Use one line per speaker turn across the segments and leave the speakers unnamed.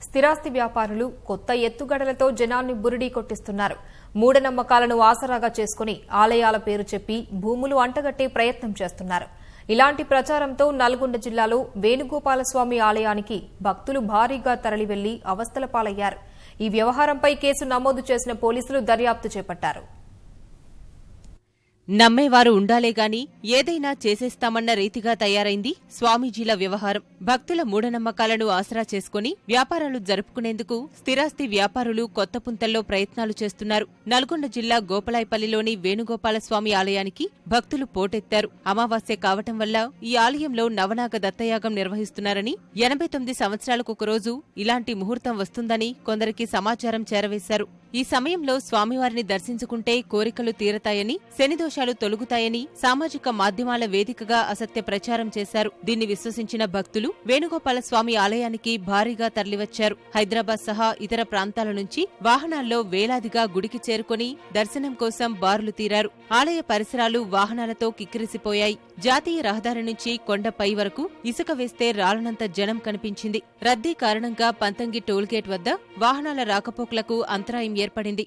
స్థిరాస్తి వ్యాపారులు కొత్త ఎత్తుగడలతో జనాన్ని బురిడీ కొట్టిస్తున్నారు. మూఢనమ్మకాలను ఆసరాగా చేసుకుని ఆలయాల పేరు చెప్పి భూములు అంటగట్టే ప్రయత్నం చేస్తున్నారు. ఇలాంటి ప్రచారంతో నల్గొండ జిల్లాలో వేణుగోపాలస్వామి ఆలయానికి భక్తులు భారీగా తరలివెళ్లి అవస్థల పాలయ్యారు. ఈ వ్యవహారంపై కేసు నమోదు చేసిన పోలీసులు దర్యాప్తు చేపట్టారు.
నమ్మేవారు ఉండాలేగాని ఏదైనా చేసేస్తామన్న రీతిగా తయారైంది స్వామీజీల వ్యవహారం. భక్తుల మూఢనమ్మకాలను ఆసరా చేసుకుని వ్యాపారాలు జరుపుకునేందుకు స్థిరాస్తి వ్యాపారులు కొత్త పుంతల్లో ప్రయత్నాలు చేస్తున్నారు. నల్గొండ జిల్లా గోపలాయపల్లిలోని వేణుగోపాలస్వామి ఆలయానికి భక్తులు పోటెత్తారు. అమావాస్య కావటం వల్ల ఈ ఆలయంలో నవనాగ దత్తయాగం నిర్వహిస్తున్నారని, 89 సంవత్సరాలకు ఒకరోజు ఇలాంటి ముహూర్తం వస్తుందని కొందరికి సమాచారం చేరవేశారు. ఈ సమయంలో స్వామివారిని దర్శించుకుంటే కోరికలు తీరతాయని, శనిదోషాలు తొలగుతాయని సామాజిక మాధ్యమాల వేదికగా అసత్య ప్రచారం చేశారు. దీన్ని విశ్వసించిన భక్తులు వేణుగోపాలస్వామి ఆలయానికి భారీగా తరలివచ్చారు. హైదరాబాద్ సహా ఇతర ప్రాంతాల నుంచి వాహనాల్లో వేలాదిగా గుడికి చేరుకుని దర్శనం కోసం బారులు తీరారు. ఆలయ పరిసరాలు వాహనాలతో కిక్కిరిసిపోయాయి. జాతీయ రహదారి నుంచి కొండపై వరకు ఇసుక వేస్తే రాలనంత జనం కనిపించింది. రద్దీ కారణంగా పంతంగి టోల్గేట్ వద్ద వాహనాల రాకపోకలకు అంతరాయం ఏర్పడింది.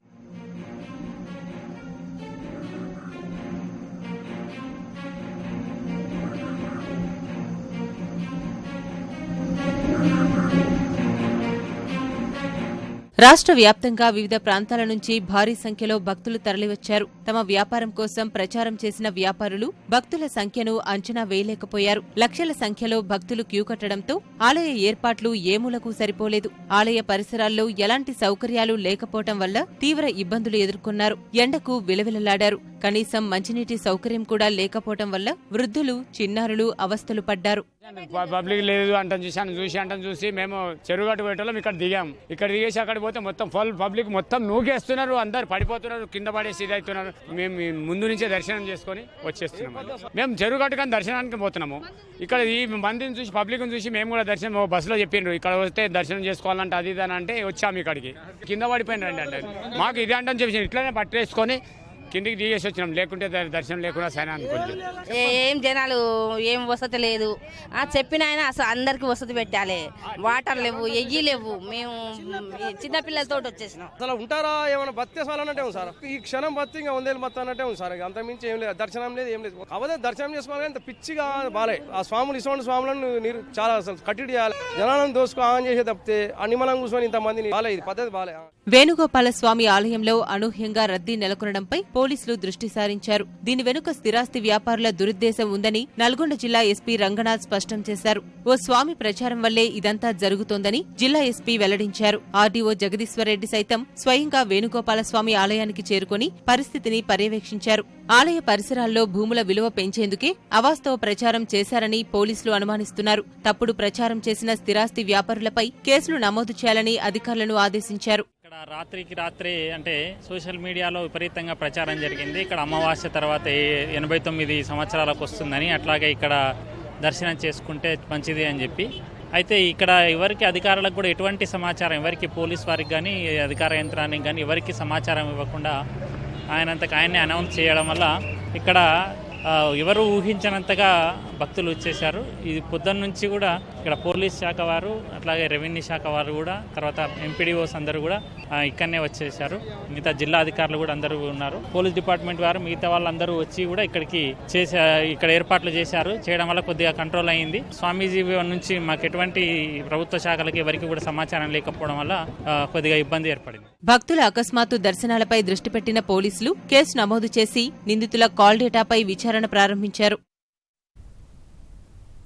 రాష్ట్ర వ్యాప్తంగా వివిధ ప్రాంతాల నుంచి భారీ సంఖ్యలో భక్తులు తరలివచ్చారు. తమ వ్యాపారం కోసం ప్రచారం చేసిన వ్యాపారులు భక్తుల సంఖ్యను అంచనా వేయలేకపోయారు. లక్షల సంఖ్యలో భక్తులు క్యూ కట్టడంతో ఆలయ ఏర్పాట్లు ఏమూలకు సరిపోలేదు. ఆలయ పరిసరాల్లో ఎలాంటి సౌకర్యాలు లేకపోవటం వల్ల తీవ్ర ఇబ్బందులు ఎదుర్కొన్నారు. ఎండకు విలవిలలాడారు. కనీసం మంచినీటి సౌకర్యం కూడా లేకపోవటం వల్ల వృద్ధులు, చిన్నారులు అవస్థలు పడ్డారు.
పబ్లిక్ లేదు అంటాం చూసి మేము చెరువుగట్టు పోయేటోళ్ళం ఇక్కడ దిగాం. ఇక్కడ దిగేసి అక్కడ పోతే మొత్తం ఫుల్ పబ్లిక్ మొత్తం నూగేస్తున్నారు, అందరు పడిపోతున్నారు, కింద పడేసి ఇదవుతున్నారు. మేము ముందు నుంచే దర్శనం చేసుకుని వచ్చేస్తున్నాము. మేము చెరువుగట్టు కానీ దర్శనానికి పోతున్నాము. ఇక్కడ ఈ మందిని చూసి పబ్లిక్ చూసి మేము కూడా దర్శనం బస్సులో చెప్పిండ్రు, ఇక్కడ వస్తే దర్శనం చేసుకోవాలంటే అది ఇదని అంటే వచ్చాము. ఇక్కడికి కింద పడిపోయినారండి అంటే మాకు ఇది అంటే చెప్పి ఇట్లనే పట్టేసుకొని కిందికి దిగేసి వచ్చినాం. లేకుంటే దర్శనం లేకుండా సైనా అనుకోండి.
ఏం జనాలు ఏం వసతి లేదు. చెప్పిన ఆయన అసలు అందరికి వసతి పెట్టాలి. వాటర్ లేవు, ఎగ్గి లేవు. మేము చిన్నపిల్లలతో వచ్చేసినాం.
అసలు ఉంటారా ఏమైనా బతికేసాలన్నట్టే ఉంది సార్. ఈ క్షణం బతి ఇంకా 100 మొత్తం అన్నట్టే ఉంది సార్. అంత మించి ఏం లేదు, దర్శనం లేదు, ఏం లేదు. అవదే దర్శనం చేసుకోవాలి, అంత పిచ్చిగా బాలే. ఆ స్వాములు ఇటువంటి స్వాములను మీరు చాలా అసలు కట్టడి చేయాలి. జనాలను దోసుకు ఆన్ చేసే తప్పితే అనిమలం కూర్చొని ఇంతమందిని బాలే, ఇది పద్ధతి బాలే.
వేణుగోపాలస్వామి ఆలయంలో అనూహ్యంగా రద్దీ నెలకొనడంపై పోలీసులు దృష్టి సారించారు. దీని వెనుక స్థిరాస్తి వ్యాపారుల దురుద్దేశం ఉందని నల్గొండ జిల్లా ఎస్పీ రంగనాథ్ స్పష్టం చేశారు. ఓ స్వామి ప్రచారం వల్లే ఇదంతా జరుగుతోందని జిల్లా ఎస్పీ వెల్లడించారు. ఆర్డీఓ జగదీశ్వరరెడ్డి సైతం స్వయంగా వేణుగోపాలస్వామి ఆలయానికి చేరుకుని పరిస్థితిని పర్యవేక్షించారు. ఆలయ పరిసరాల్లో భూముల విలువ పెంచేందుకే అవాస్తవ ప్రచారం చేశారని పోలీసులు అనుమానిస్తున్నారు. తప్పుడు ప్రచారం చేసిన స్థిరాస్తి వ్యాపారులపై కేసులు నమోదు చేయాలని అధికారులను ఆదేశించారు.
ఇక్కడ రాత్రికి రాత్రి అంటే సోషల్ మీడియాలో విపరీతంగా ప్రచారం జరిగింది. ఇక్కడ అమావాస్య తర్వాత 89 సంవత్సరాలకు వస్తుందని, అట్లాగే ఇక్కడ దర్శనం చేసుకుంటే మంచిది అని చెప్పి. అయితే ఇక్కడ ఎవరికి అధికారులకు కూడా ఎటువంటి సమాచారం, ఎవరికి పోలీస్ వారికి కానీ అధికార యంత్రానికి కానీ ఎవరికి సమాచారం ఇవ్వకుండా ఆయనంతకు ఆయన్నే అనౌన్స్ చేయడం వల్ల ఇక్కడ ఎవరు ఊహించనంతగా భక్తులు వచ్చేశారు. ఇది పొద్దున్న నుంచి కూడా ఇక్కడ పోలీస్ శాఖ వారు, అట్లాగే రెవెన్యూ శాఖ వారు కూడా, తర్వాత ఎంపీడీఓస్ అందరూ కూడా ఇక్కడనే వచ్చేసారు. మిగతా జిల్లా అధికారులు కూడా అందరూ ఉన్నారు. పోలీస్ డిపార్ట్మెంట్ వారు మిగతా వాళ్ళందరూ వచ్చి కూడా ఇక్కడ ఏర్పాట్లు చేశారు. చేయడం వల్ల కొద్దిగా కంట్రోల్ అయింది. స్వామీజీ నుంచి మాకు ఎటువంటి ప్రభుత్వ శాఖలకి ఎవరికి కూడా సమాచారం లేకపోవడం వల్ల కొద్దిగా ఇబ్బంది ఏర్పడింది.
భక్తుల అకస్మాత్తు దర్శనాలపై దృష్టి పెట్టిన పోలీసులు కేసు నమోదు చేసి నిందితుల కాల్ డేటాపై విచారణ ప్రారంభించారు.